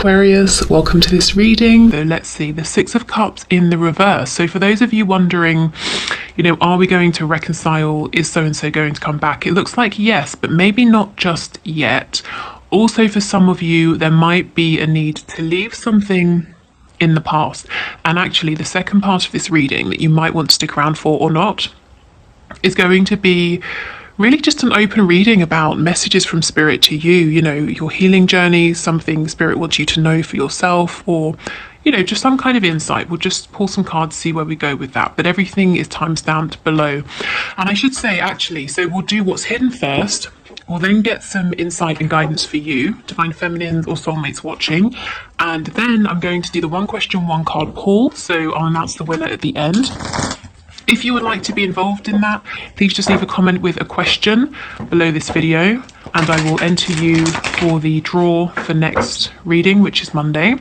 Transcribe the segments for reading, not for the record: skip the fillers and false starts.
Aquarius, welcome to this reading. So let's see, the Six of Cups in the reverse. So for those of you wondering, are we going to reconcile? Is so-and-so going to come back? It looks like yes, but maybe not just yet. Also, for some of you, there might be a need to leave something in the past. And actually, the second part of this reading that you might want to stick around for or not is going to be really just an open reading about messages from Spirit to you, your healing journey, something Spirit wants you to know for yourself, or, just some kind of insight. We'll just pull some cards, see where we go with that. But everything is time-stamped below. And I should say, actually, so we'll do what's hidden first. We'll then get some insight and guidance for you, Divine Feminines or Soulmates watching. And then I'm going to do the one question, one card pull. So I'll announce the winner at the end. If you would like to be involved in that, please just leave a comment with a question below this video and I will enter you for the draw for next reading, which is Monday.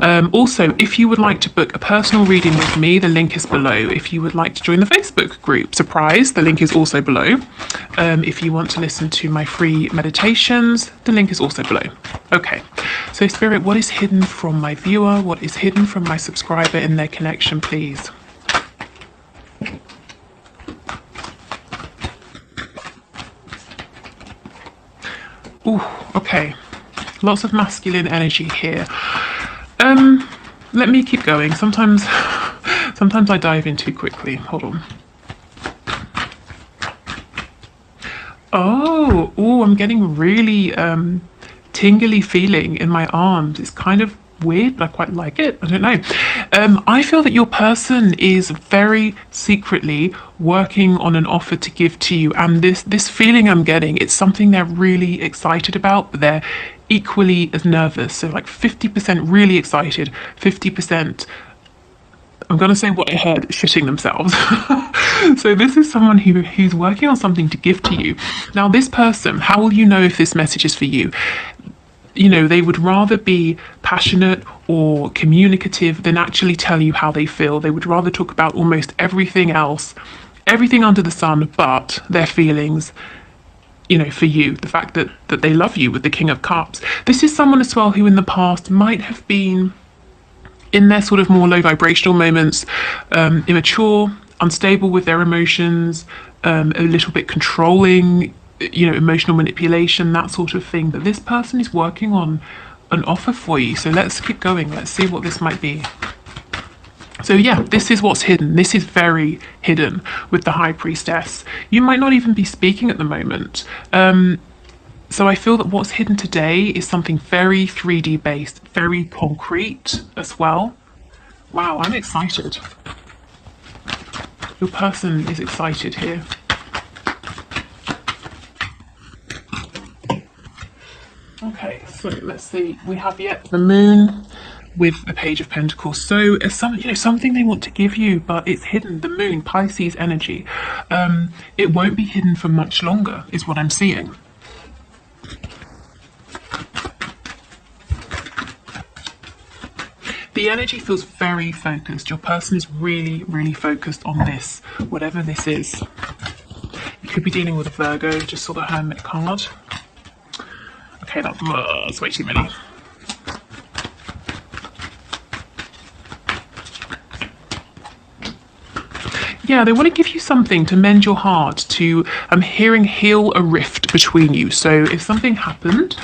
Also, if you would like to book a personal reading with me, the link is below. If you would like to join the Facebook group, surprise, the link is also below. If you want to listen to my free meditations, the link is also below. Okay, so Spirit, what is hidden from my viewer? What is hidden from my subscriber in their connection, please? Ooh, okay. Lots of masculine energy here. Let me keep going. Sometimes I dive in too quickly. Hold on. Oh, I'm getting really tingly feeling in my arms. It's kind of weird, but I quite like it. I don't know. I feel that your person is very secretly working on an offer to give to you, and this feeling I'm getting, it's something they're really excited about, but they're equally as nervous. So like 50% really excited, 50%, I'm gonna say what I heard, shitting themselves. So this is someone who's working on something to give to you. Now this person, how will you know if this message is for you? They would rather be passionate or communicative than actually tell you how they feel. They would rather talk about almost everything else, everything under the sun, but their feelings, for you, the fact that they love you with the King of Cups. This is someone as well who in the past might have been, in their sort of more low vibrational moments, immature, unstable with their emotions, a little bit controlling, emotional manipulation, that sort of thing. But this person is working on an offer for you. So let's keep going. Let's see what this might be. So yeah, this is what's hidden. This is very hidden with the High Priestess. You might not even be speaking at the moment. So I feel that what's hidden today is something very 3D based, very concrete as well. Wow, I'm excited. Your person is excited here. Okay, so let's see. We have yet the Moon with a Page of Pentacles. So as something they want to give you, but it's hidden. The Moon, Pisces energy. It won't be hidden for much longer, is what I'm seeing. The energy feels very focused. Your person is really, really focused on this, whatever this is. You could be dealing with a Virgo. Just saw the Hermit card. Okay, that's way too many. Yeah, they want to give you something to mend your heart, to, I'm hearing, heal a rift between you. So if something happened,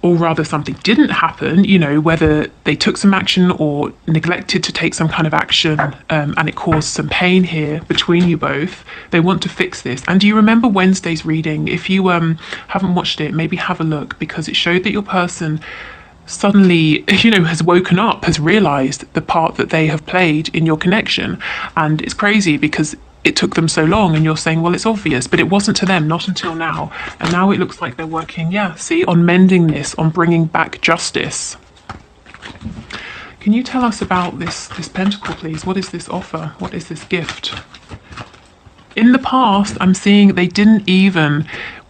or rather something didn't happen, whether they took some action or neglected to take some kind of action, and it caused some pain here between you both, they want to fix this. And do you remember Wednesday's reading? If you haven't watched it, maybe have a look, because it showed that your person suddenly, has woken up, has realized the part that they have played in your connection. And it's crazy because it took them so long, and you're saying, well, it's obvious, but it wasn't to them, not until now. And now it looks like they're working, on mending this, on bringing back justice. Can you tell us about this pentacle, please? What is this offer? What is this gift? In the past, I'm seeing they didn't even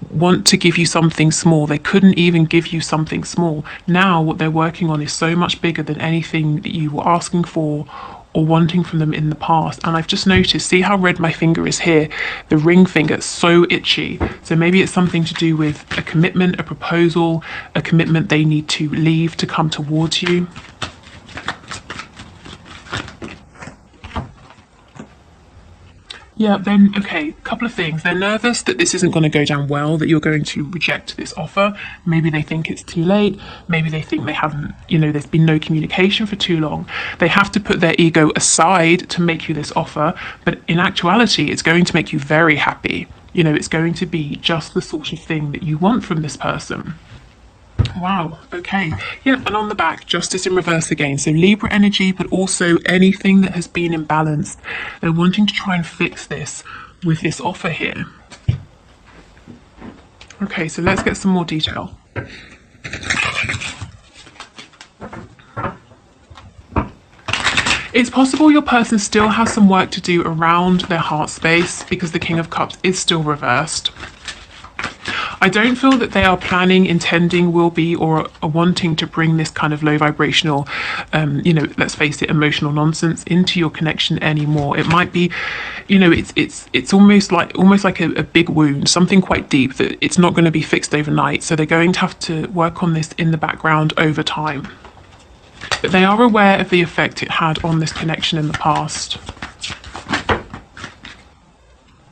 want to give you something small. They couldn't even give you something small. Now what they're working on is so much bigger than anything that you were asking for or wanting from them in the past. And I've just noticed, see how red my finger is here? The ring finger, it's so itchy. So maybe it's something to do with a commitment, a proposal, a commitment they need to leave to come towards you. Yeah, then, okay, a couple of things. They're nervous that this isn't going to go down well, that you're going to reject this offer. Maybe they think it's too late. Maybe they think they haven't, there's been no communication for too long. They have to put their ego aside to make you this offer. But in actuality, it's going to make you very happy. It's going to be just the sort of thing that you want from this person. Wow, okay. Yeah, and on the back, justice in reverse again. So Libra energy, but also anything that has been imbalanced. They're wanting to try and fix this with this offer here. Okay, so let's get some more detail. It's possible your person still has some work to do around their heart space because the King of Cups is still reversed. I don't feel that they are planning, intending, will be, or are wanting to bring this kind of low vibrational, let's face it, emotional nonsense into your connection anymore. It might be, it's almost like a big wound, something quite deep that it's not going to be fixed overnight. So they're going to have to work on this in the background over time. But they are aware of the effect it had on this connection in the past.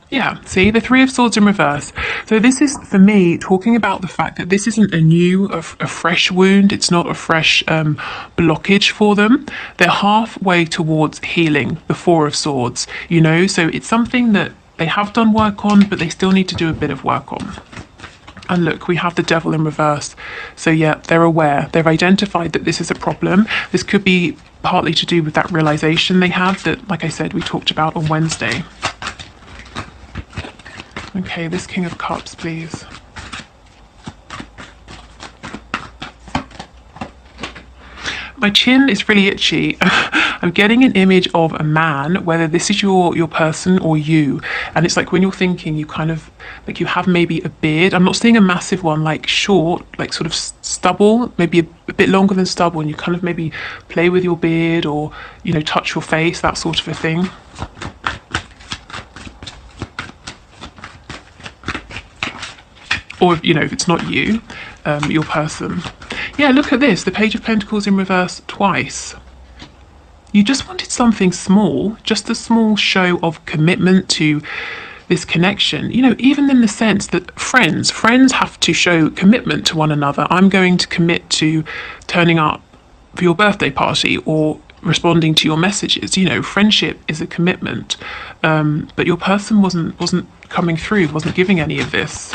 Yeah, see, the Three of Swords in reverse. So this is, for me, talking about the fact that this isn't a fresh wound. It's not a fresh blockage for them. They're halfway towards healing, the Four of Swords, So it's something that they have done work on, but they still need to do a bit of work on. And look, we have the Devil in reverse. So yeah, they're aware. They've identified that this is a problem. This could be partly to do with that realization they had that, like I said, we talked about on Wednesday. Okay, this King of Cups, please. My chin is really itchy. I'm getting an image of a man, whether this is your person or you. And it's like when you're thinking, you kind of, like you have maybe a beard. I'm not seeing a massive one, like short, like sort of stubble, maybe a bit longer than stubble. And you kind of maybe play with your beard or, touch your face, that sort of a thing. Or, if it's not you, your person. Yeah, look at this. The Page of Pentacles in reverse twice. You just wanted something small, just a small show of commitment to this connection. Even in the sense that friends have to show commitment to one another. I'm going to commit to turning up for your birthday party or responding to your messages. Friendship is a commitment. But your person wasn't coming through, wasn't giving any of this.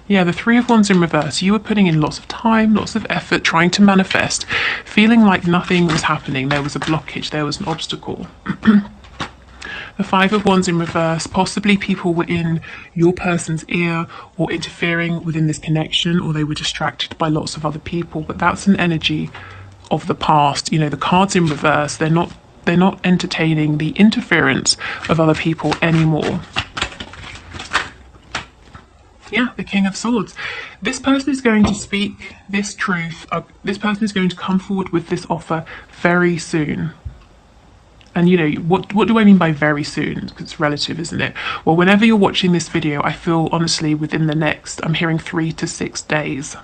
Yeah, the Three of Wands in reverse. You were putting in lots of time, lots of effort, trying to manifest, feeling like nothing was happening. There was a blockage, there was an obstacle. The Five of Wands in reverse. Possibly people were in your person's ear or interfering within this connection, or they were distracted by lots of other people. But that's an energy of the past. The cards in reverse, they're not entertaining the interference of other people anymore. Yeah, the King of Swords. This person is going to speak this truth. This person is going to come forward with this offer very soon. And what do I mean by very soon? Because it's relative, isn't it? Well, whenever you're watching this video, I feel honestly within the next, I'm hearing 3 to 6 days.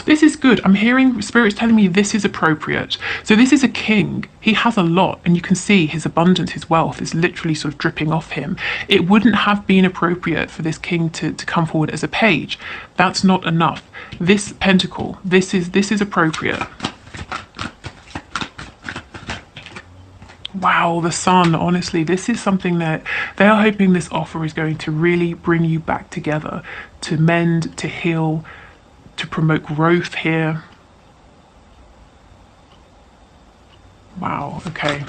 This is good. I'm hearing spirits telling me this is appropriate. So this is a king. He has a lot, and you can see his abundance, his wealth is literally sort of dripping off him. It wouldn't have been appropriate for this king to come forward as a page. That's not enough. This pentacle, this is appropriate. Wow, the Sun, honestly, this is something that they are hoping this offer is going to really bring you back together, to mend, to heal, to promote growth here. Wow, okay.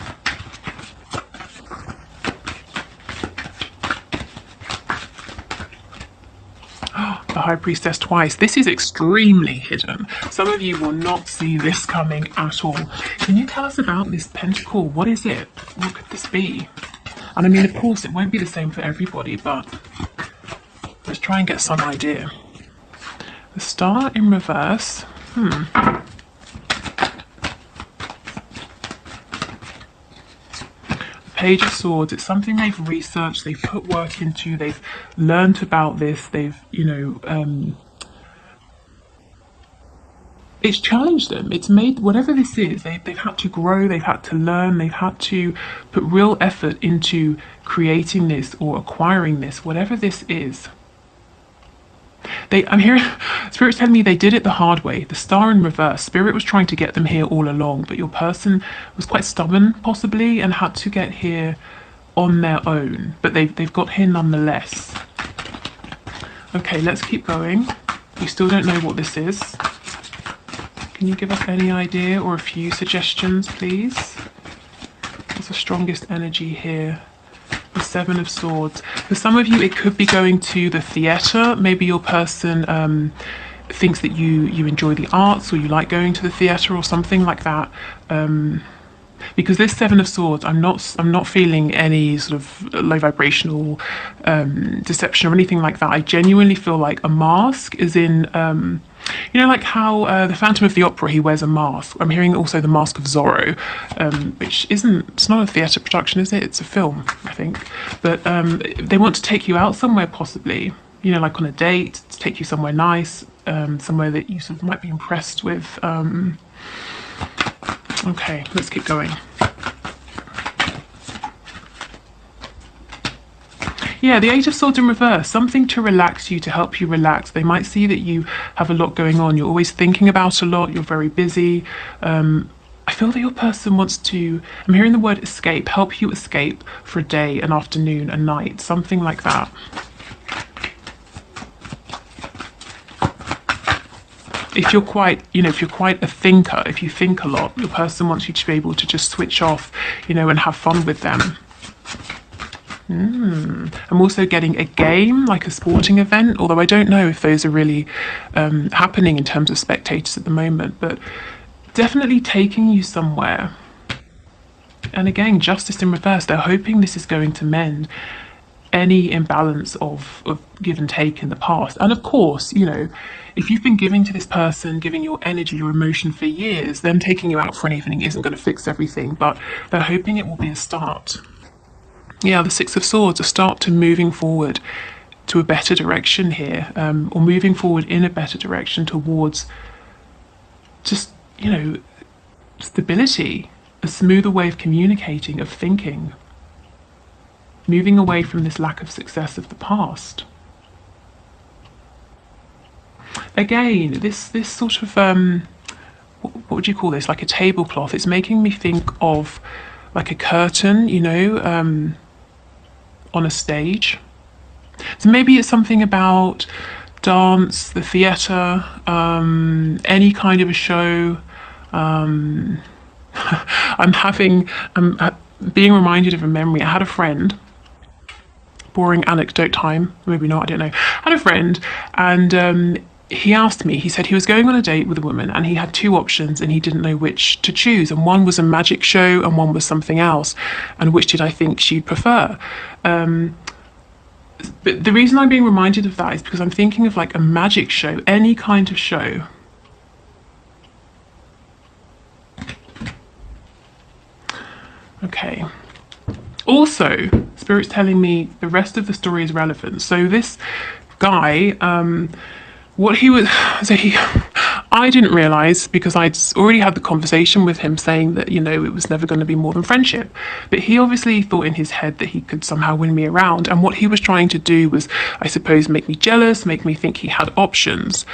The High Priestess twice. This is extremely hidden. Some of you will not see this coming at all. Can you tell us about this pentacle? What is it? What could this be? And I mean, of course, it won't be the same for everybody, but let's try and get some idea. The Star in reverse. Page of Swords, it's something they've researched, they've put work into, they've learned about this, they've, it's challenged them. It's made, whatever this is, they've had to grow, they've had to learn, they've had to put real effort into creating this or acquiring this, whatever this is. I'm hearing Spirit's telling me they did it the hard way. The Star in reverse. Spirit was trying to get them here all along, but your person was quite stubborn, possibly, and had to get here on their own. But they've got here nonetheless. Okay, let's keep going. We still don't know what this is. Can you give us any idea or a few suggestions, please? What's the strongest energy here? The Seven of Swords. For some of you, it could be going to the theatre. Maybe your person thinks that you enjoy the arts, or you like going to the theatre or something like that. Because this Seven of Swords, I'm not feeling any sort of low vibrational deception or anything like that. I genuinely feel like a mask is in, like how the Phantom of the Opera, he wears a mask. I'm hearing also the Mask of Zorro, which it's not a theatre production, is it? It's a film, I think. But they want to take you out somewhere, possibly, like on a date, to take you somewhere nice, somewhere that you sort of might be impressed with. Okay, let's keep going. Yeah, the Eight of Swords in reverse, something to relax you, to help you relax. They might see that you have a lot going on. You're always thinking about a lot. You're very busy. I feel that your person wants to, I'm hearing the word escape, help you escape for a day, an afternoon, a night, something like that. If you're quite, if you're quite a thinker, if you think a lot, your person wants you to be able to just switch off, and have fun with them. I'm also getting a game, like a sporting event, although I don't know if those are really happening in terms of spectators at the moment, but definitely taking you somewhere. And again, Justice in reverse, they're hoping this is going to mend any imbalance of give and take in the past. And of course, if you've been giving to this person, giving your energy, your emotion for years, them taking you out for an evening isn't going to fix everything, but they're hoping it will be a start. Yeah, the Six of Swords, a start to moving forward to a better direction here, or moving forward in a better direction towards just, stability, a smoother way of communicating, of thinking, moving away from this lack of success of the past. Again, this sort of, what would you call this, like a tablecloth, it's making me think of like a curtain, on a stage. So maybe it's something about dance, the theatre, any kind of a show. I'm being reminded of a memory. I had a friend, boring anecdote time, maybe not, I don't know. I had a friend, and he asked me, he said he was going on a date with a woman and he had two options and he didn't know which to choose, and one was a magic show and one was something else, and which did I think she'd prefer. But the reason I'm being reminded of that is because I'm thinking of like a magic show, any kind of show. Okay. Also, Spirit's telling me the rest of the story is relevant. So this guy, I didn't realise, because I'd already had the conversation with him saying that, it was never going to be more than friendship. But he obviously thought in his head that he could somehow win me around. And what he was trying to do was, I suppose, make me jealous, make me think he had options.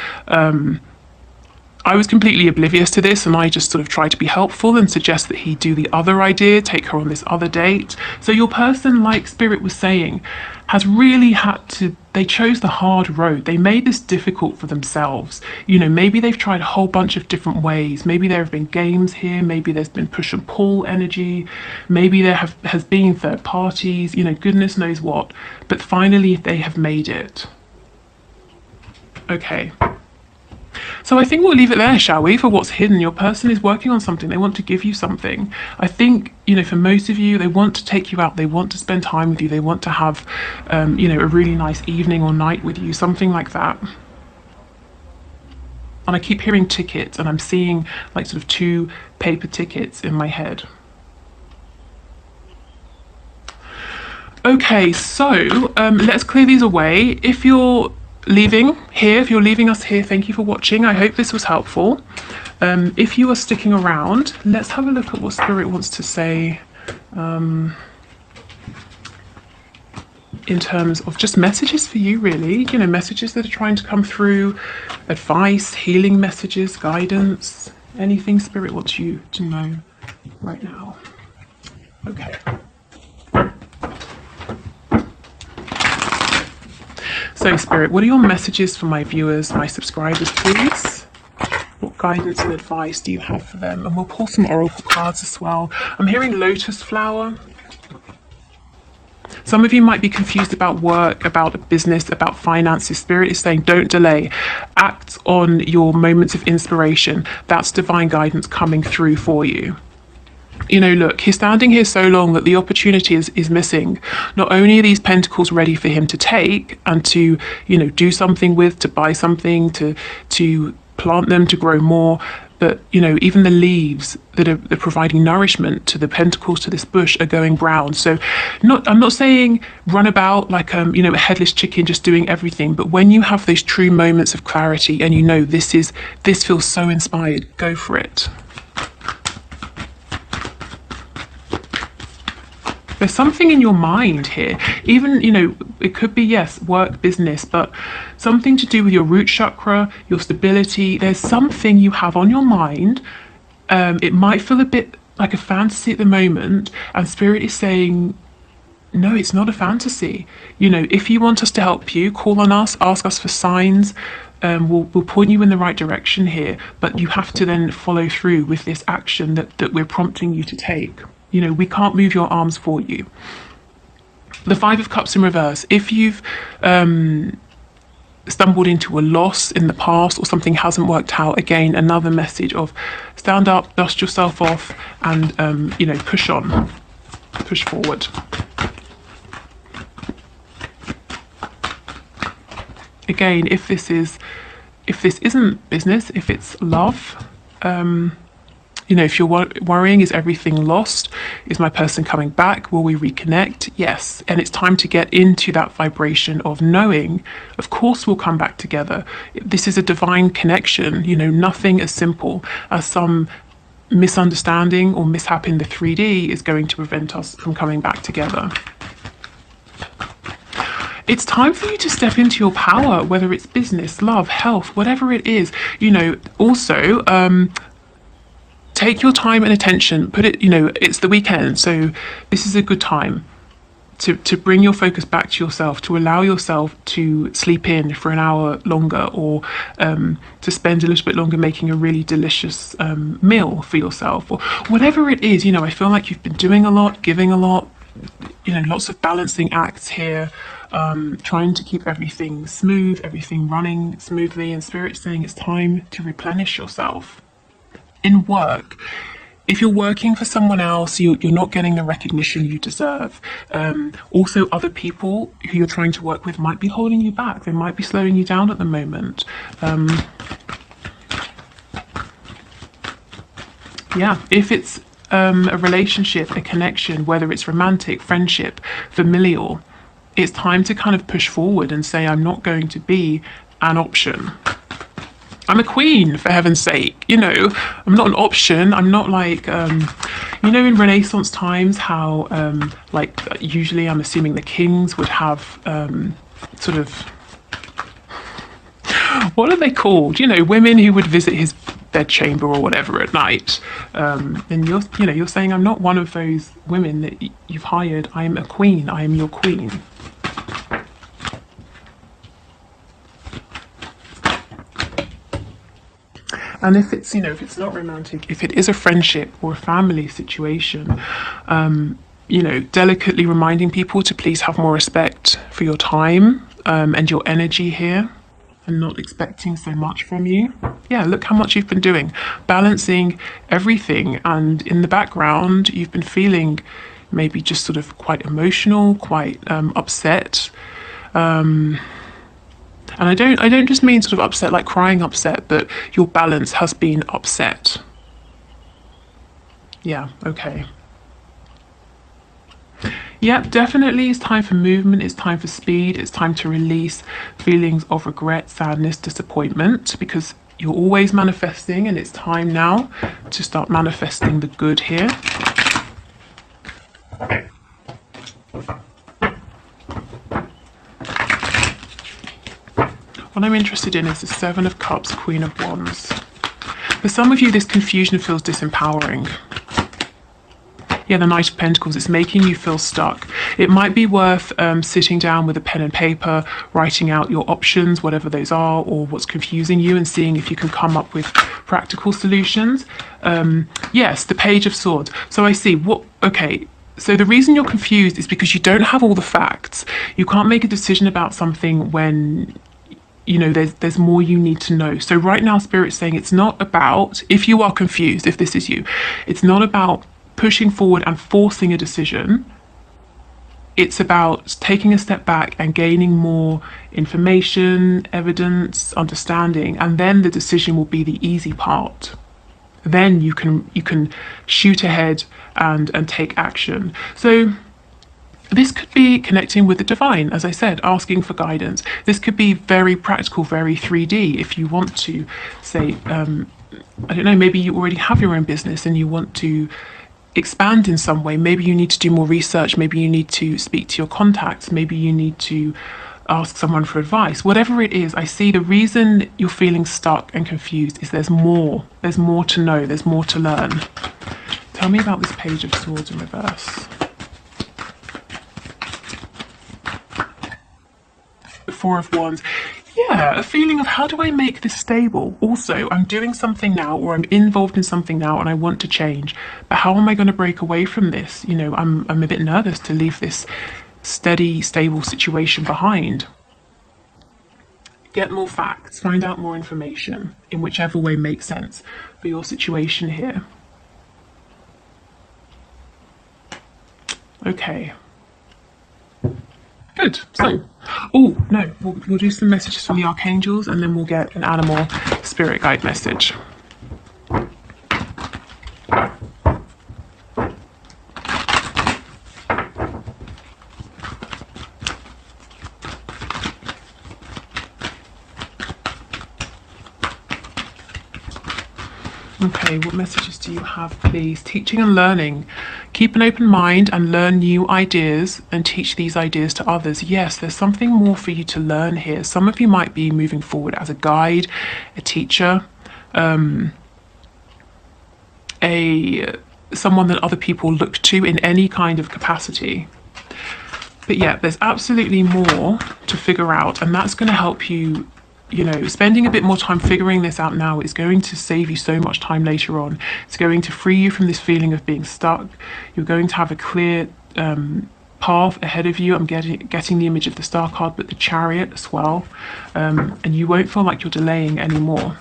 I was completely oblivious to this, and I just sort of tried to be helpful and suggest that he do the other idea, take her on this other date. So your person, like Spirit was saying, has really had to, they chose the hard road. They made this difficult for themselves. Maybe they've tried a whole bunch of different ways. Maybe there have been games here. Maybe there's been push and pull energy. Maybe there has been third parties, goodness knows what. But finally, they have made it. Okay. So I think we'll leave it there, shall we, for what's hidden. Your person is working on something. They want to give you something. I think, for most of you, they want to take you out. They want to spend time with you. They want to have, a really nice evening or night with you, something like that. And I keep hearing tickets, and I'm seeing like sort of 2 paper tickets in my head. Okay, so let's clear these away. If you're leaving here, if you're leaving us here, thank you for watching. I hope this was helpful. If you are sticking around, let's have a look at what Spirit wants to say in terms of just messages for you, really. Messages that are trying to come through, advice, healing messages, guidance, anything Spirit wants you to know right now. Okay. So, Spirit, what are your messages for my viewers, my subscribers, please? What guidance and advice do you have for them? And we'll pull some oracle cards as well. I'm hearing lotus flower. Some of you might be confused about work, about business, about finances. Spirit is saying, don't delay. Act on your moments of inspiration. That's divine guidance coming through for you. Look, he's standing here so long that the opportunity is missing. Not only are these pentacles ready for him to take and to, do something with, to buy something, to plant them, to grow more, but, even the leaves that are providing nourishment to the pentacles, to this bush, are going brown. So I'm not saying run about like, a headless chicken just doing everything. But when you have those true moments of clarity and this feels so inspired, go for it. There's something in your mind here, even, it could be, yes, work, business, but something to do with your root chakra, your stability. There's something you have on your mind. It might feel a bit like a fantasy at the moment, and Spirit is saying, no, it's not a fantasy. If you want us to help you, call on us, ask us for signs. We'll point you in the right direction here, but you have to then follow through with this action that we're prompting you to take. We can't move your arms for you. The 5 of Cups in reverse. If you've stumbled into a loss in the past or something hasn't worked out, again, another message of stand up, dust yourself off, and, push on, push forward. Again, if this isn't business, if it's love, if you're worrying, is everything lost? Is my person coming back? Will we reconnect? Yes. And it's time to get into that vibration of knowing, of course, we'll come back together. This is a divine connection, nothing as simple as some misunderstanding or mishap in the 3D is going to prevent us from coming back together. It's time for you to step into your power, whether it's business, love, health, whatever it is. Also, take your time and attention, put it, it's the weekend, so this is a good time to bring your focus back to yourself, to allow yourself to sleep in for an hour longer, or to spend a little bit longer making a really delicious meal for yourself, or whatever it is. I feel like you've been doing a lot, giving a lot, lots of balancing acts here, trying to keep everything smooth, everything running smoothly, and Spirit's saying it's time to replenish yourself. In work, if you're working for someone else, you're not getting the recognition you deserve. Also, other people who you're trying to work with might be holding you back. They might be slowing you down at the moment. If it's a relationship, a connection, whether it's romantic, friendship, familial, it's time to kind of push forward and say, I'm not going to be an option. I'm a queen, for heaven's sake. I'm not an option. I'm not like, in Renaissance times, how, usually I'm assuming the kings would have sort of, what are they called? Women who would visit his bedchamber or whatever at night. And you're saying, I'm not one of those women that you've hired. I am a queen. I am your queen. And if it's, if it's not romantic, if it is a friendship or a family situation, delicately reminding people to please have more respect for your time and your energy here. and not expecting so much from you. Yeah, look how much you've been doing, balancing everything, and in the background you've been feeling maybe just sort of quite emotional, quite upset. And I don't just mean sort of upset like crying upset, but your balance has been upset. Yeah, okay. Yeah, definitely it's time for movement, it's time for speed, it's time to release feelings of regret, sadness, disappointment, because you're always manifesting and it's time now to start manifesting the good here. What I'm interested in is the Seven of Cups, Queen of Wands. For some of you, this confusion feels disempowering. Yeah, the Knight of Pentacles, it's making you feel stuck. It might be worth sitting down with a pen and paper, writing out your options, whatever those are, or what's confusing you, and seeing if you can come up with practical solutions. Yes, the Page of Swords. So I see, okay, so the reason you're confused is because you don't have all the facts. You can't make a decision about something when there's more you need to know. So right now, Spirit's saying it's not about, if you are confused, if this is you, it's not about pushing forward and forcing a decision. It's about taking a step back and gaining more information, evidence, understanding, and then the decision will be the easy part. Then you can shoot ahead and take action. So this could be connecting with the divine, as I said, asking for guidance. This could be very practical, very 3D. If you want to say, I don't know, maybe you already have your own business and you want to expand in some way. Maybe you need to do more research. Maybe you need to speak to your contacts. Maybe you need to ask someone for advice. Whatever it is, I see the reason you're feeling stuck and confused is there's more. There's more to know. There's more to learn. Tell me about this Page of Swords in reverse. The Four of Wands. Yeah, a feeling of how do I make this stable? Also, I'm doing something now, or I'm involved in something now and I want to change. But how am I going to break away from this? I'm a bit nervous to leave this steady, stable situation behind. Get more facts, find out more information in whichever way makes sense for your situation here. Okay. Good. So, we'll do some messages from the archangels and then we'll get an animal spirit guide message. Okay, what messages do you have, please? Teaching and learning. Keep an open mind and learn new ideas and teach these ideas to others. Yes, there's something more for you to learn here. Some of you might be moving forward as a guide, a teacher, someone that other people look to in any kind of capacity. But yeah, there's absolutely more to figure out, and that's going to help you. Spending a bit more time figuring this out now is going to save you so much time later on. It's going to free you from this feeling of being stuck. You're going to have a clear path ahead of you. I'm getting the image of the Star card, but the Chariot as well. And you won't feel like you're delaying anymore.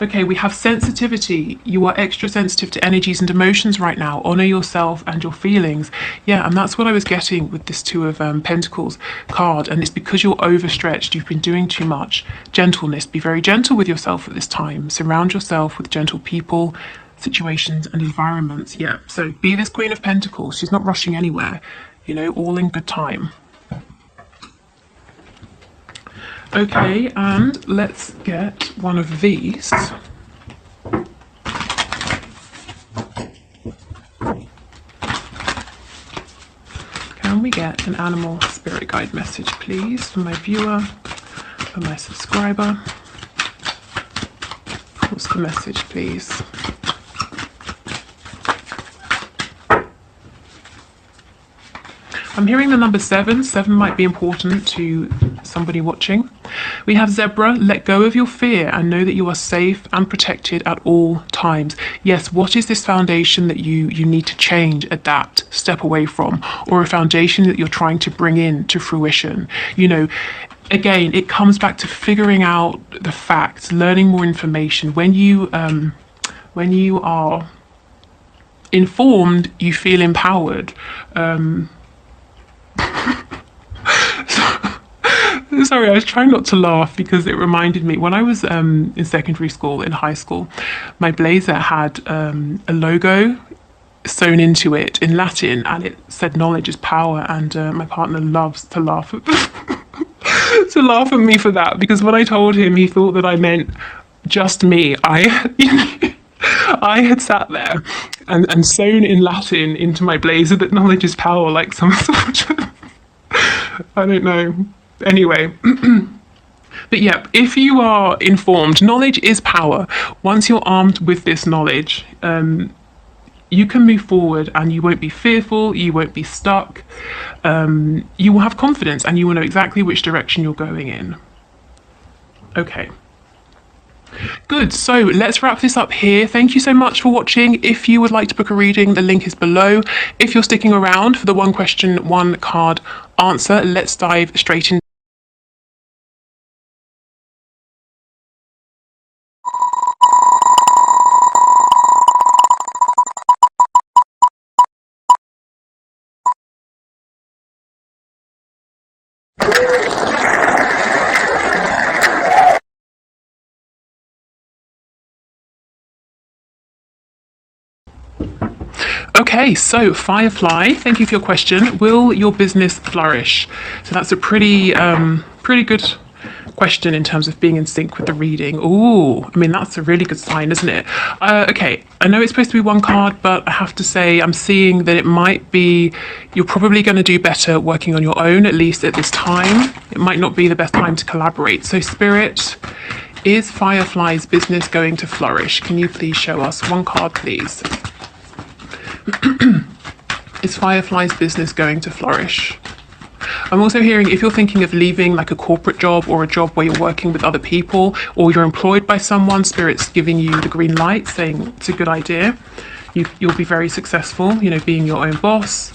Okay, we have sensitivity. You are extra sensitive to energies and emotions right now. Honor yourself and your feelings. Yeah, and that's what I was getting with this Two of Pentacles card. And it's because you're overstretched. You've been doing too much. Gentleness. Be very gentle with yourself at this time. Surround yourself with gentle people, situations and environments. Yeah, so be this Queen of Pentacles. She's not rushing anywhere. All in good time. Okay, and let's get one of these. Can we get an animal spirit guide message, please, for my viewer, for my subscriber? What's the message, please? I'm hearing the number 7. 7 might be important to somebody watching. We have Zebra, let go of your fear and know that you are safe and protected at all times. Yes, what is this foundation that you need to change, adapt, step away from, or a foundation that you're trying to bring in to fruition? You know, again, it comes back to figuring out the facts, learning more information. When you are informed, you feel empowered. Sorry, I was trying not to laugh because it reminded me when I was in secondary school, in high school, my blazer had a logo sewn into it in Latin, and it said "knowledge is power." And my partner loves to laugh at to laugh at me for that, because when I told him, he thought that I meant just me. I had sat there and sewn in Latin into my blazer that knowledge is power, like some sort of I don't know. Anyway, but yeah, if you are informed, knowledge is power. Once you're armed with this knowledge, you can move forward and you won't be fearful, you won't be stuck. You will have confidence and you will know exactly which direction you're going in. Okay. Good, so let's wrap this up here. Thank you so much for watching. If you would like to book a reading, the link is below. If you're sticking around for the one question, one card answer, let's dive straight in. Okay, so Firefly, thank you for your question. Will your business flourish? So that's a pretty good question in terms of being in sync with the reading. Ooh, I mean, that's a really good sign, isn't it? Okay, I know it's supposed to be one card, but I have to say I'm seeing that it might be, you're probably going to do better working on your own, at least at this time. It might not be the best time to collaborate. So Spirit, is Firefly's business going to flourish? Can you please show us one card, please? Is Firefly's business going to flourish? I'm also hearing if you're thinking of leaving like a corporate job or a job where you're working with other people or you're employed by someone, Spirit's giving you the green light saying it's a good idea. You'll be very successful, you know, being your own boss.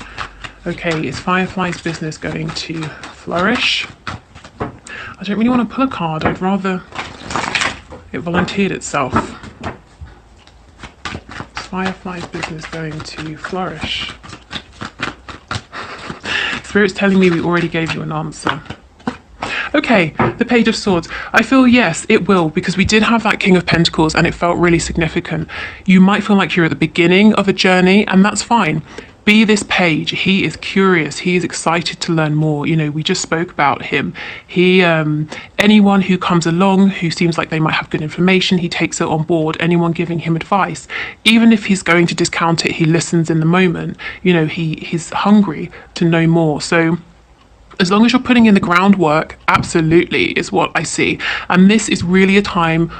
Okay, is Firefly's business going to flourish? I don't really want to pull a card. I'd rather it volunteered itself. Firefly's business going to flourish? Spirit's telling me we already gave you an answer. Okay, the Page of Swords. I feel yes, it will, because we did have that King of Pentacles and it felt really significant. You might feel like you're at the beginning of a journey, and that's fine. Be this page. He is curious. He is excited to learn more. You know, we just spoke about him. He, anyone who comes along who seems like they might have good information, he takes it on board. Anyone giving him advice, even if he's going to discount it, he listens in the moment. You know, he's hungry to know more. So as long as you're putting in the groundwork, absolutely is what I see. And this is really a time